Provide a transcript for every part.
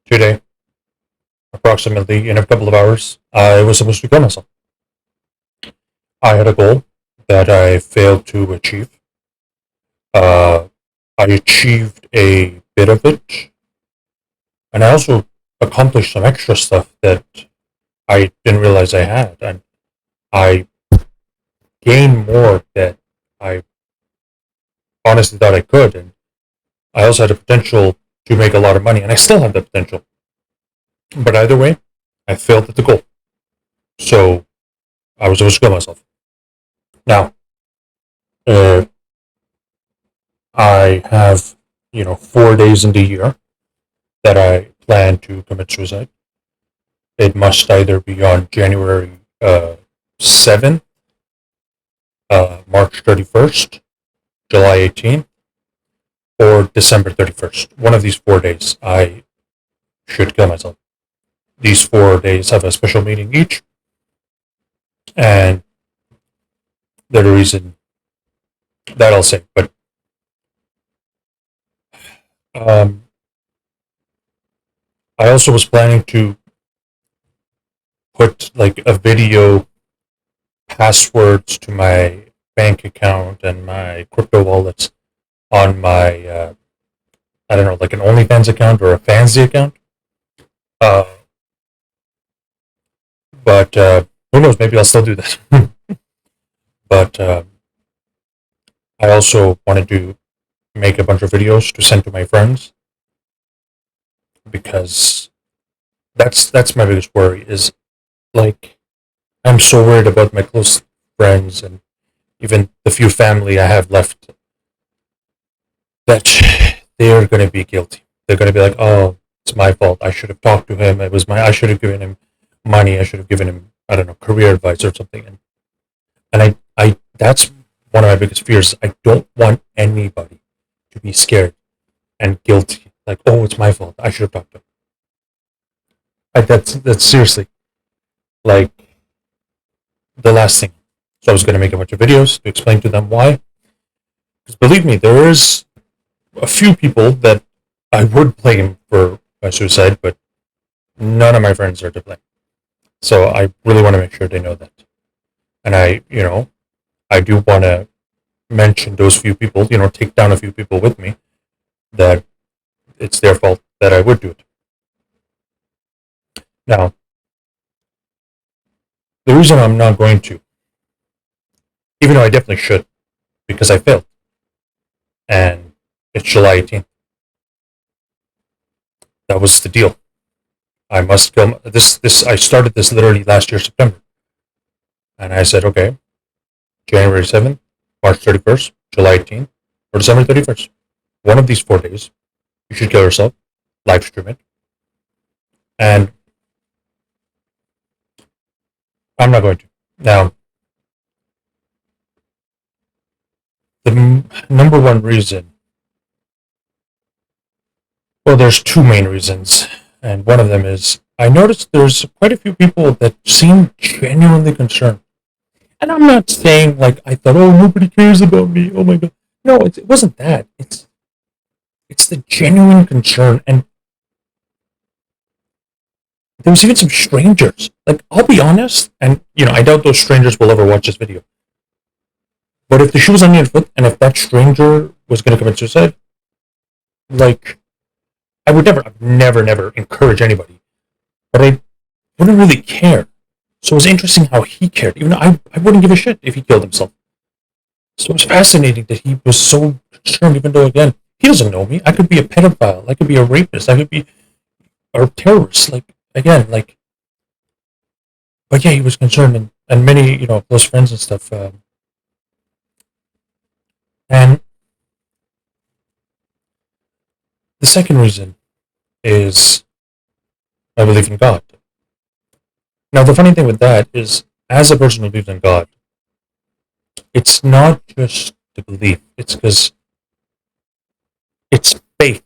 Today, approximately in a couple of hours, I was supposed to kill myself. I had a goal that I failed to achieve. Uh, I achieved a bit of it, and I also accomplished some extra stuff that I didn't realize I had, and I gained more that I honestly thought I could, and I also had the potential to make a lot of money, and I still have the potential. But either way, I failed at the goal, so I was supposed to kill myself. Now, uh, I have, 4 days in the year that I plan to commit suicide. It must either be on January 7th, March 31st, July 18th, or December 31st. One of these 4 days, I should kill myself. These 4 days have a special meaning each, and they're the reason that I'll say. But um, I also was planning to put like a video passwords to my bank account and my crypto wallets on my I don't know, like an OnlyFans account or a Fansy account. Uh, but who knows? Maybe I'll still do that. But I also wanted to make a bunch of videos to send to my friends because that's my biggest worry. Is like I'm so worried about my close friends and even the few family I have left that they're going to be guilty. They're going to be like, "Oh, it's my fault. I should have talked to him. It was my. I should have given him money. I should have given him, I don't know, career advice or something." And that's one of my biggest fears. I don't want anybody to be scared and guilty. Like, oh, it's my fault. I should have talked to him. That's seriously like the last thing. So I was going to make a bunch of videos to explain to them why. Because believe me, there is a few people that I would blame for my suicide, but none of my friends are to blame. So I really want to make sure they know that. And I do want to mention those few people, take down a few people with me, that it's their fault that I would do it. Now, the reason I'm not going to, even though I definitely should, because I failed, and it's July 18th. That was the deal. I must go. I started this literally last year, September. And I said, okay, January 7th, March 31st, July 18th, or December 31st. One of these 4 days, you should kill yourself, live stream it. And I'm not going to. Now, the number one reason, well, there's two main reasons. And one of them is I noticed there's quite a few people that seem genuinely concerned. And I'm not saying like I thought, oh, nobody cares about me. Oh my god. No, it wasn't that. It's the genuine concern, and there was even some strangers. Like, I'll be honest, and I doubt those strangers will ever watch this video. But if the shoe was on your foot, and if that stranger was going to commit suicide, like, I would never encourage anybody. But I wouldn't really care. So it was interesting how he cared. Even though I wouldn't give a shit if he killed himself. So it was fascinating that he was so concerned, even though, again, he doesn't know me. I could be a pedophile. I could be a rapist. I could be a terrorist. Like, again, like, but yeah, he was concerned, and many, close friends and stuff. And the second reason is I believe in God. Now, the funny thing with that is, as a person who believes in God, it's not just the belief, it's because it's faith.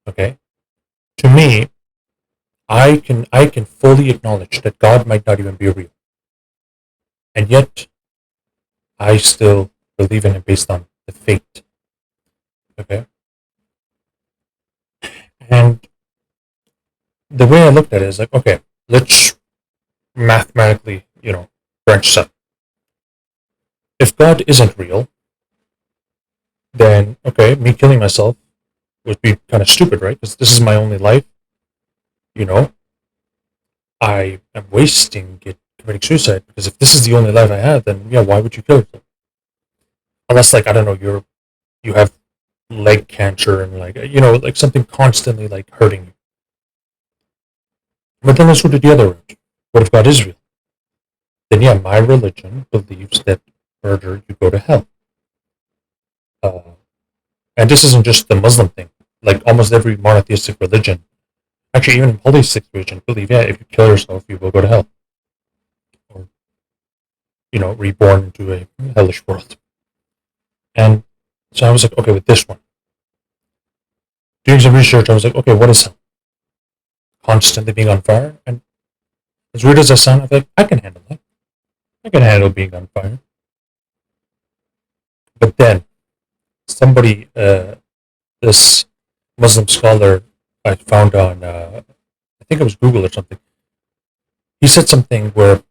Okay? To me, I can fully acknowledge that God might not even be real. And yet I still believe in it based on the faith. Okay? And the way I looked at it is like, okay, let's mathematically, branch this out. If God isn't real, then okay, me killing myself would be kind of stupid, right? Because this is my only life. You know, I am wasting it committing suicide because if this is the only life I have, then yeah, why would you kill yourself? Unless, like, I don't know, you have leg cancer and like like something constantly like hurting you. But then let's go to the other route. What if God is real? Then yeah, my religion believes that murder you go to hell. Uh, and this isn't just the Muslim thing. Like almost every monotheistic religion, actually even polytheistic religion, believe yeah, if you kill yourself, you will go to hell, or reborn into a hellish world. And so I was like, okay, with this one, doing some research, I was like, okay, what is hell? Constantly being on fire, and as weird as that sounds, I feel like I can handle that. I can handle being on fire. But then somebody, this Muslim scholar I found on, I think it was Google or something. He said something where,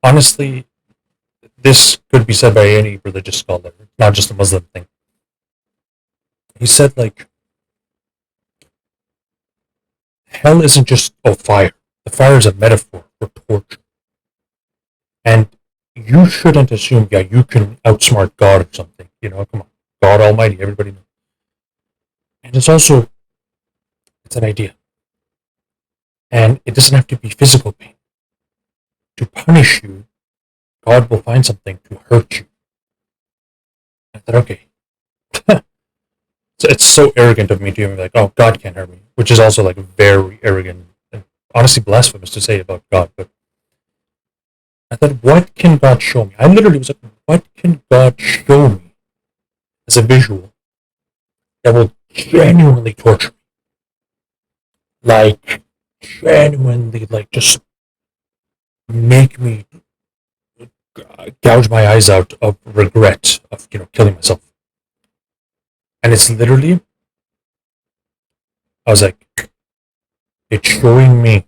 honestly, this could be said by any religious scholar, not just a Muslim thing. He said, like, hell isn't just fire. The fire is a metaphor for torture. And you shouldn't assume, yeah, you can outsmart God or something. Come on. God Almighty, everybody knows. And it's an idea. And it doesn't have to be physical pain. To punish you, God will find something to hurt you. I thought, okay. So it's so arrogant of me to be like, oh, God can't hurt me, which is also like very arrogant and honestly blasphemous to say about God. But I thought, what can God show me? I literally was like, what can God show me as a visual that will genuinely torture me? Like, genuinely, like, just make me gouge my eyes out of regret of, killing myself. And it's literally, I was like, it's showing me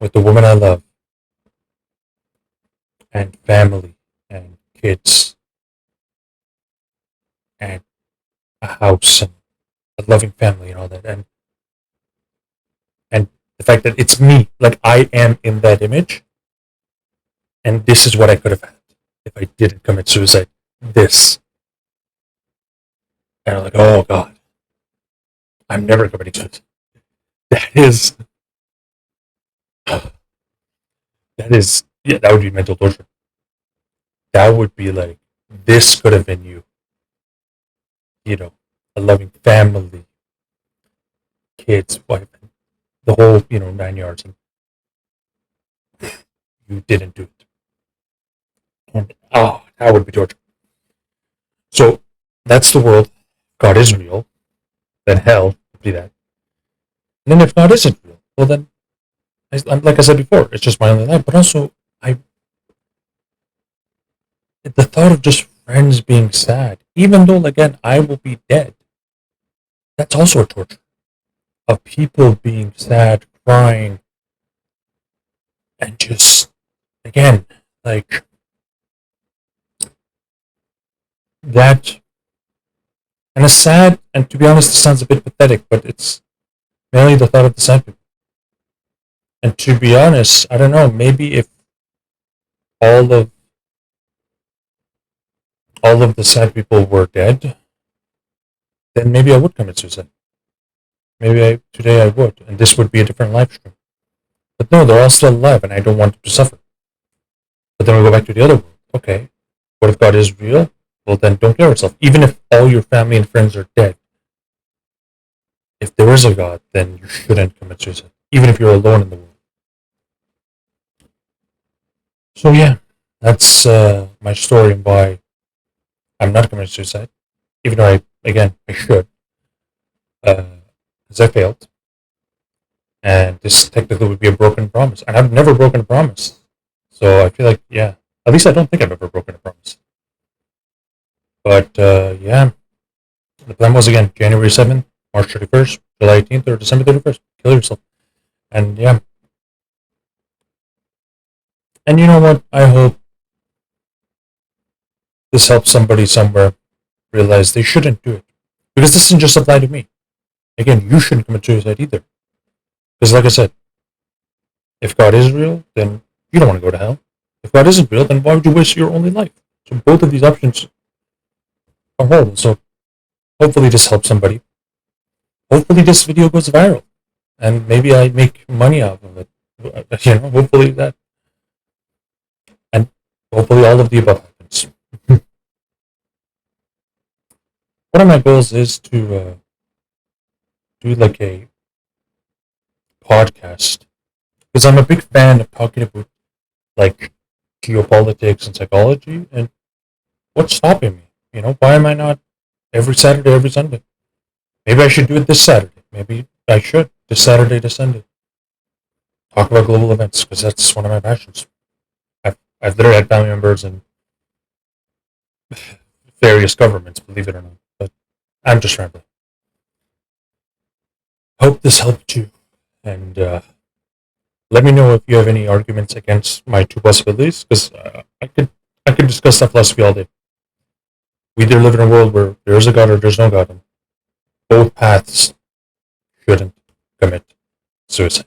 with the woman I love and family and kids and a house and a loving family and all that. And the fact that it's me, like I am in that image, and this is what I could have had if I didn't commit suicide. This. And I'm like, oh God, I'm never committing suicide. That is, yeah, that would be mental torture. That would be like, this could have been you. A loving family, kids, wife, the whole, 9 yards. And you didn't do it. And, oh, that would be torture. So that's the world. God is real. Then hell would be that. And then if God isn't real, well then, like I said before, it's just my only life. But also, the thought of just friends being sad, even though again I will be dead, that's also a torture. Of people being sad, crying, and just again like that. And it's sad, and to be honest, it sounds a bit pathetic, but it's mainly the thought of the sad people. And to be honest, I don't know, maybe if all of the sad people were dead, then maybe I would commit suicide. Maybe today I would, and this would be a different live stream. But no, they're all still alive, and I don't want them to suffer. But then we go back to the other world. Okay, what if God is real? Well, then don't kill yourself. Even if all your family and friends are dead, if there is a God, then you shouldn't commit suicide, even if you're alone in the world. So yeah, that's my story and why I'm not committing suicide, even though I should, because I failed, and this technically would be a broken promise, and I've never broken a promise. So I feel like, yeah, at least I don't think I've ever broken a promise. But yeah, the plan was again January 7th. March 31st, July 18th, or December 31st. Kill yourself. And yeah. And you know what? I hope this helps somebody somewhere realize they shouldn't do it. Because this doesn't just apply to me. Again, you shouldn't commit suicide either. Because, like I said, if God is real, then you don't want to go to hell. If God isn't real, then why would you waste your only life? So both of these options are horrible. So hopefully this helps somebody. Hopefully this video goes viral. And maybe I make money out of it. Hopefully that. And hopefully all of the above happens. One of my goals is to do like a podcast. Because I'm a big fan of talking about like geopolitics and psychology. And what's stopping me? Why am I not every Saturday, every Sunday? Maybe I should do it this Saturday. Maybe I should this Saturday to Sunday. Talk about global events because that's one of my passions. I've literally had family members in various governments, believe it or not. But I'm just rambling. Hope this helped you, and let me know if you have any arguments against my two possibilities, because I could discuss that philosophy all day. We either live in a world where there is a God or there's no God, and both paths shouldn't commit suicide.